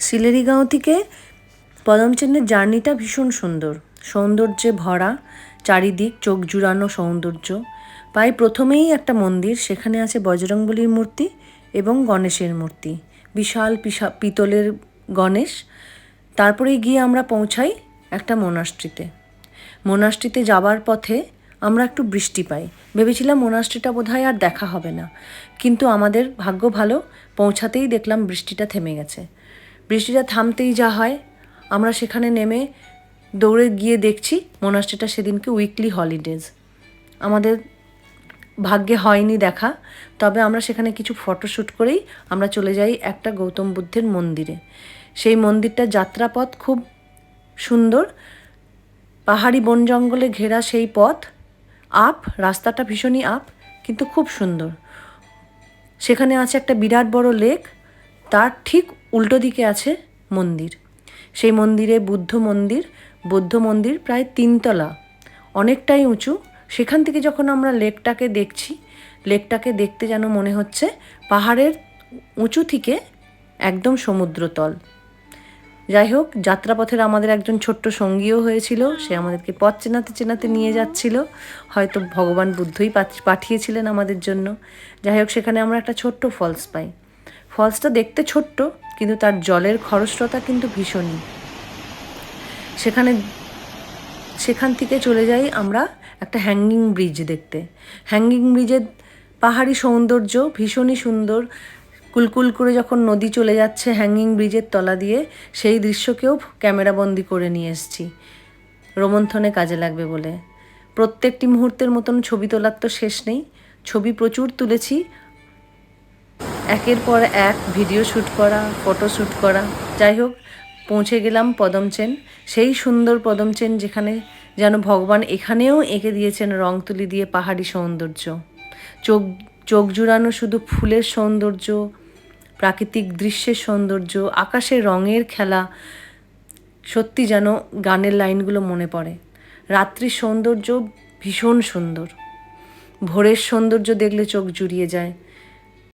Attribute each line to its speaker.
Speaker 1: সিলেরিগাঁও থেকে পদমচেনের জার্নিটা ভীষণ সুন্দর, সৌন্দর্যে ভরা, চারিদিক চোখ জুড়ানো সৌন্দর্য। পাই প্রথমেই একটা মন্দির, সেখানে আছে বজরংবলীর মূর্তি এবং গণেশের মূর্তি, বিশাল পিতলের গণেশ। তারপরে গিয়ে আমরা পৌঁছাই একটা মোনাস্ট্রিতে। মোনাস্ট্রিতে যাবার পথে আমরা একটু বৃষ্টি পাই। ভেবেছিলাম মোনাস্ট্রিটা বোধহয় আর দেখা হবে না, কিন্তু আমাদের ভাগ্য ভালো, পৌঁছাতেই দেখলাম বৃষ্টিটা থেমে গেছে। বৃষ্টিটা থামতেই যা হয়, আমরা সেখানে নেমে দৌড়ে গিয়ে দেখছি মোনাস্ট্রিটা সেদিনকে উইকলি হলিডেজ। আমাদের ভাগ্যে হয়নি দেখা, তবে আমরা সেখানে কিছু ফটোশ্যুট করেই আমরা চলে যাই একটা গৌতম বুদ্ধের মন্দিরে। সেই মন্দিরটার যাত্রাপথ খুব সুন্দর, পাহাড়ি বন জঙ্গলে ঘেরা সেই পথ, রাস্তাটা ভীষণই কিন্তু খুব সুন্দর। সেখানে আছে একটা বিরাট বড় লেক, তার ঠিক উল্টো দিকে আছে মন্দির। সেই মন্দিরে বৌদ্ধ মন্দির প্রায় 3 তলা, অনেকটাই উঁচু। সেখান থেকে যখন আমরা লেকটাকে দেখতে যেন মনে হচ্ছে পাহাড়ের উঁচু থেকে একদম সমুদ্রতল। যাই হোক, যাত্রাপথের আমাদের একজন ছোট্ট সঙ্গীও হয়েছিল, সে আমাদেরকে পথ চেনাতে নিয়ে যাচ্ছিল, হয়তো ভগবান বুদ্ধই পাঠিয়েছিলেন আমাদের জন্য। যাই হোক, সেখানে আমরা একটা ছোট্ট ফলস পাই। ফলসটা দেখতে ছোট্ট, কিন্তু তার জলের খরস্রোতা কিন্তু ভীষণই। সেখান থেকে চলে যাই আমরা একটা হ্যাঙ্গিং ব্রিজ দেখতে। হ্যাঙ্গিং ব্রিজের পাহাড়ি সৌন্দর্য ভীষণই সুন্দর। কুলকুল করে যখন নদী চলে যাচ্ছে হ্যাঙ্গিং ব্রিজের তলা দিয়ে, সেই দৃশ্যকেও ক্যামেরাবন্দি করে নিয়ে এসেছি, রোমন্থনে কাজে লাগবে বলে। প্রত্যেকটি মুহূর্তের মতন ছবি তোলার তো শেষ নেই, ছবি প্রচুর তুলেছি, একের পর এক ভিডিও শ্যুট করা, ফটো শ্যুট করা। যাই হোক, পৌঁছে গেলাম পদমচেন, সেই সুন্দর পদমচেন যেখানে যেন ভগবান এখানেও এঁকে দিয়েছেন রং তুলি দিয়ে পাহাড়ি সৌন্দর্য। চোখ জুড়ানো শুধু ফুলের সৌন্দর্য, প্রাকৃতিক দৃশ্যের সৌন্দর্য, আকাশের রঙের খেলা, সত্যি যেন গানের লাইনগুলো মনে পড়ে। রাত্রির সৌন্দর্য ভীষণ সুন্দর, ভোরের সৌন্দর্য দেখলে চোখ জুড়িয়ে যায়।